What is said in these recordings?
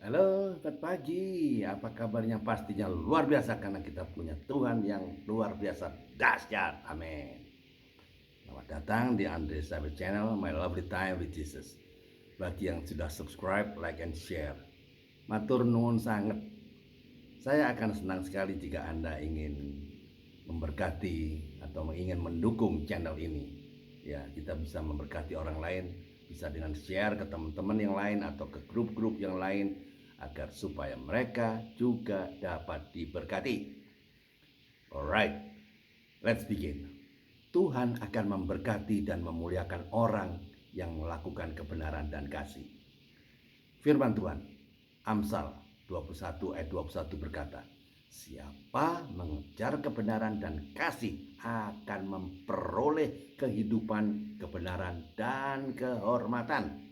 Halo, selamat pagi. Apa kabarnya? Pastinya luar biasa karena kita punya Tuhan yang luar biasa dahsyat. Amin. Selamat datang di Andre Sabit Channel, My Lovely Time with Jesus. Bagi yang sudah subscribe, like, and share. Matur nuwun sangat. Saya akan senang sekali jika Anda ingin memberkati atau ingin mendukung channel ini. Ya, kita bisa memberkati orang lain, bisa dengan share ke teman-teman yang lain atau ke grup-grup yang lain agar supaya mereka juga dapat diberkati. Alright, let's begin. Tuhan akan memberkati dan memuliakan orang yang melakukan kebenaran dan kasih. Firman Tuhan, Amsal 21 ayat 21 berkata, siapa mengejar kebenaran dan kasih akan memperoleh kehidupan, kebenaran, dan kehormatan.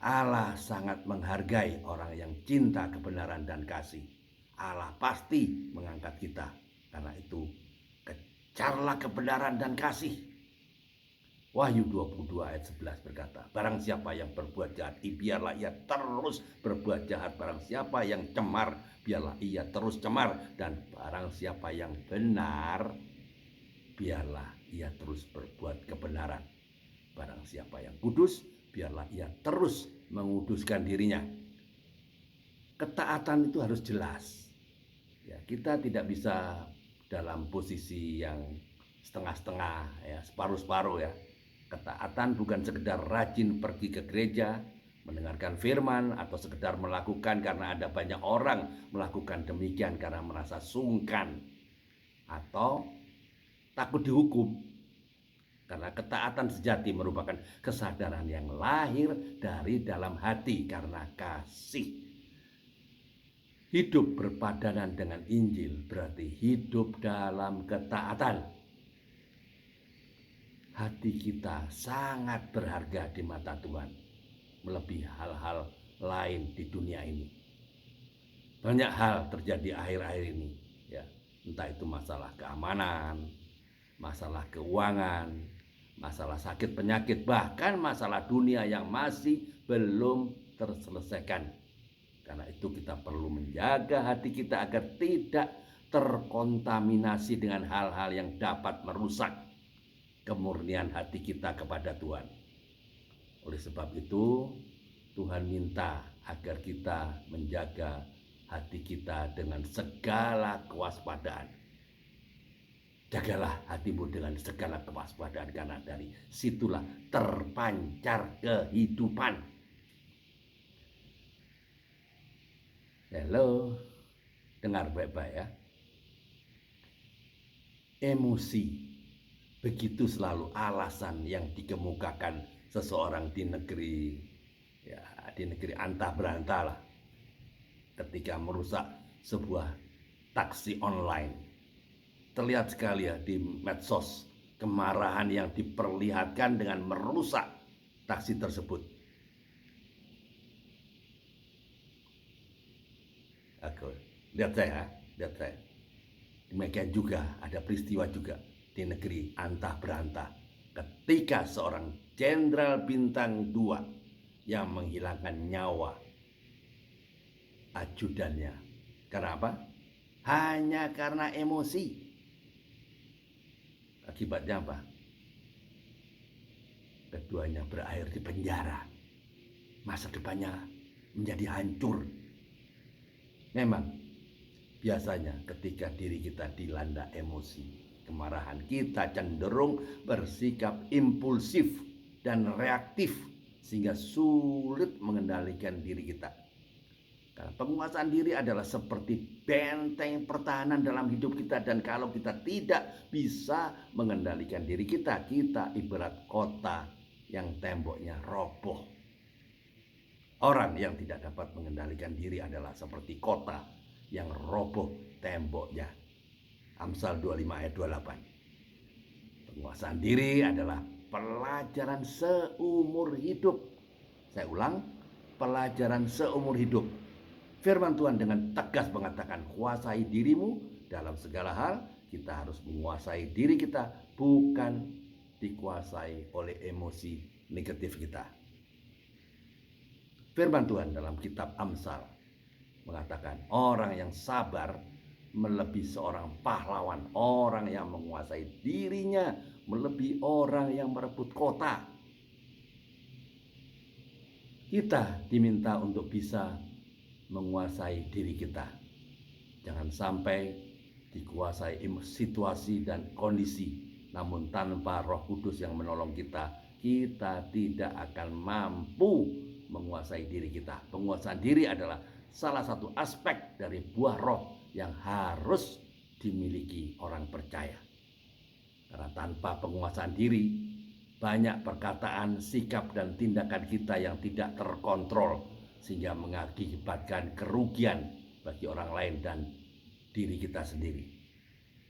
Allah sangat menghargai orang yang cinta kebenaran dan kasih. Allah pasti mengangkat kita. Karena itu, kejarlah kebenaran dan kasih. Wahyu 22 ayat 11 berkata, barang siapa yang berbuat jahat, biarlah ia terus berbuat jahat. Barang siapa yang cemar, biarlah ia terus cemar. Dan barang siapa yang benar, biarlah ia terus berbuat kebenaran. Barang siapa yang kudus, biarlah ia terus menguduskan dirinya. Ketaatan itu harus jelas. Ya, kita tidak bisa dalam posisi yang setengah-setengah, ya, separuh-separuh ya. Ketaatan bukan sekedar rajin pergi ke gereja, mendengarkan firman, atau sekedar melakukan karena ada banyak orang melakukan demikian karena merasa sungkan atau takut dihukum. Karena ketaatan sejati merupakan kesadaran yang lahir dari dalam hati karena kasih. Hidup berpadanan dengan Injil berarti hidup dalam ketaatan. Hati kita sangat berharga di mata Tuhan, melebihi hal-hal lain di dunia ini. Banyak hal terjadi akhir-akhir ini, ya, entah itu masalah keamanan, masalah keuangan, masalah sakit penyakit, bahkan masalah dunia yang masih belum terselesaikan. Karena itu kita perlu menjaga hati kita agar tidak terkontaminasi dengan hal-hal yang dapat merusak kemurnian hati kita kepada Tuhan. Oleh sebab itu, Tuhan minta agar kita menjaga hati kita dengan segala kewaspadaan. Jagalah hatimu dengan segala kewaspadaan, karena dari situlah terpancar kehidupan. Halo, dengar baik-baik ya. Emosi begitu selalu alasan yang dikemukakan seseorang di negeri, ya, di negeri antah berantah lah, ketika merusak sebuah taksi online. Terlihat sekali ya di medsos kemarahan yang diperlihatkan dengan merusak taksi tersebut. Aku lihat saya. Demikian juga ada peristiwa juga di negeri antah berantah ketika seorang jenderal bintang 2 yang menghilangkan nyawa ajudannya. Karena apa? Hanya karena emosi. Akibatnya apa? Keduanya berakhir di penjara. Masa depannya menjadi hancur. Memang biasanya ketika diri kita dilanda emosi, kemarahan, kita cenderung bersikap impulsif dan reaktif sehingga sulit mengendalikan diri kita. Karena penguasaan diri adalah seperti benteng pertahanan dalam hidup kita, dan kalau kita tidak bisa mengendalikan diri kita, kita ibarat kota yang temboknya roboh. Orang yang tidak dapat mengendalikan diri adalah seperti kota yang roboh temboknya. Amsal 25 ayat 28. Penguasaan diri adalah pelajaran seumur hidup. Saya ulang, pelajaran seumur hidup. Firman Tuhan dengan tegas mengatakan, kuasai dirimu dalam segala hal. Kita harus menguasai diri kita, bukan dikuasai oleh emosi negatif kita. Firman Tuhan dalam kitab Amsal mengatakan orang yang sabar melebihi seorang pahlawan, orang yang menguasai dirinya melebihi orang yang merebut kota. Kita diminta untuk bisa menguasai diri kita. Jangan sampai dikuasai situasi dan kondisi, namun tanpa Roh Kudus yang menolong kita, kita tidak akan mampu menguasai diri kita. Penguasaan diri adalah salah satu aspek dari buah roh yang harus dimiliki orang percaya. Karena tanpa penguasaan diri, banyak perkataan, sikap, dan tindakan kita yang tidak terkontrol, sehingga mengakibatkan kerugian bagi orang lain dan diri kita sendiri.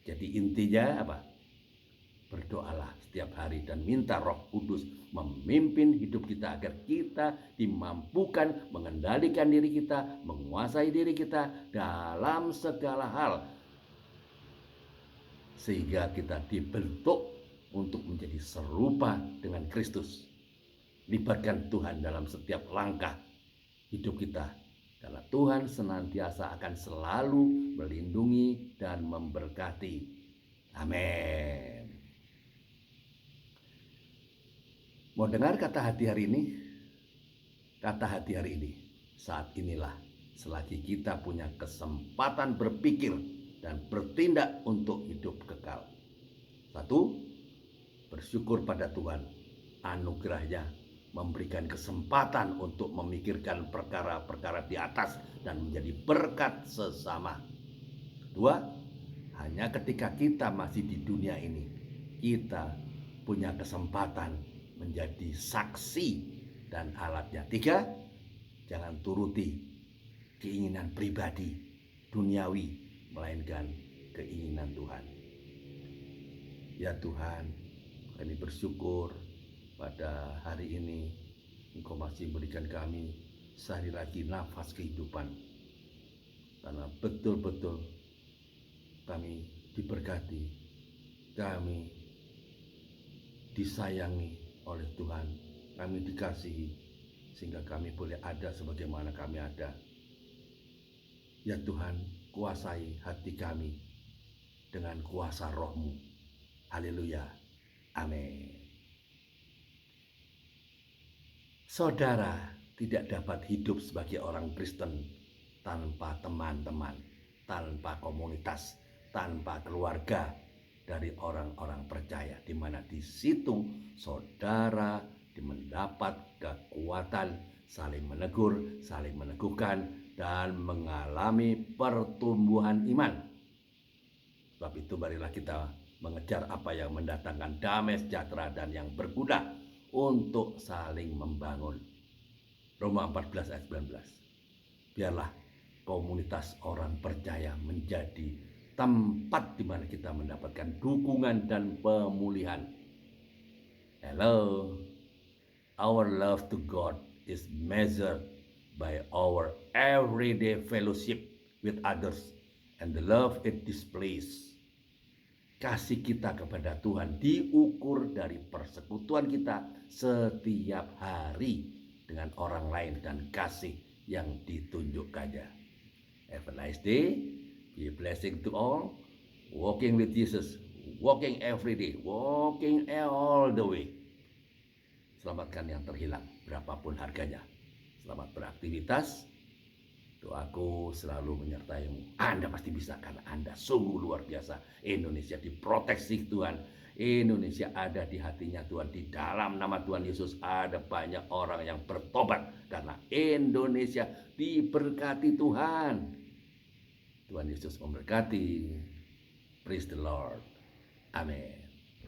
Jadi intinya apa? Berdoalah setiap hari dan minta Roh Kudus memimpin hidup kita agar kita dimampukan mengendalikan diri kita, menguasai diri kita dalam segala hal, sehingga kita dibentuk untuk menjadi serupa dengan Kristus. Libatkan Tuhan dalam setiap langkah hidup kita, karena Tuhan senantiasa akan selalu melindungi dan memberkati. Amin. Mau dengar kata hati hari ini? Kata hati hari ini, saat inilah selagi kita punya kesempatan berpikir dan bertindak untuk hidup kekal. 1. Bersyukur pada Tuhan, anugerahnya memberikan kesempatan untuk memikirkan perkara-perkara di atas dan menjadi berkat sesama. 2. Hanya ketika kita masih di dunia ini, kita punya kesempatan menjadi saksi dan alatnya. 3. Jangan turuti keinginan pribadi duniawi, melainkan keinginan Tuhan. Ya Tuhan, kami bersyukur pada hari ini Engkau masih memberikan kami sehari lagi nafas kehidupan, karena betul-betul kami diberkati, kami disayangi oleh Tuhan, kami dikasihi sehingga kami boleh ada sebagaimana kami ada. Ya Tuhan, kuasai hati kami dengan kuasa Roh-Mu. Haleluya. Amin. Saudara tidak dapat hidup sebagai orang Kristen tanpa teman-teman, tanpa komunitas, tanpa keluarga dari orang-orang percaya, di mana di situ saudara mendapat kekuatan saling menegur, saling meneguhkan, dan mengalami pertumbuhan iman. Sebab itu marilah kita mengejar apa yang mendatangkan damai sejahtera dan yang berguna untuk saling membangun. Roma 14 ayat 19. Biarlah komunitas orang percaya menjadi tempat di mana kita mendapatkan dukungan dan pemulihan. Hello, our love to God is measured by our everyday fellowship with others and the love it displays. Kasih kita kepada Tuhan diukur dari persekutuan kita setiap hari dengan orang lain dan kasih yang ditunjukkannya. Have a nice day. Be a blessing to all. Walking with Jesus, walking every day, walking all the way. Selamatkan yang terhilang, berapapun harganya. Selamat beraktivitas. Doaku selalu menyertaimu. Anda pasti bisa, karena Anda sungguh luar biasa. Indonesia diproteksi Tuhan. Indonesia ada di hatinya Tuhan. Di dalam nama Tuhan Yesus ada banyak orang yang bertobat, karena Indonesia diberkati Tuhan. Tuhan Yesus memberkati. Praise the Lord. Amin.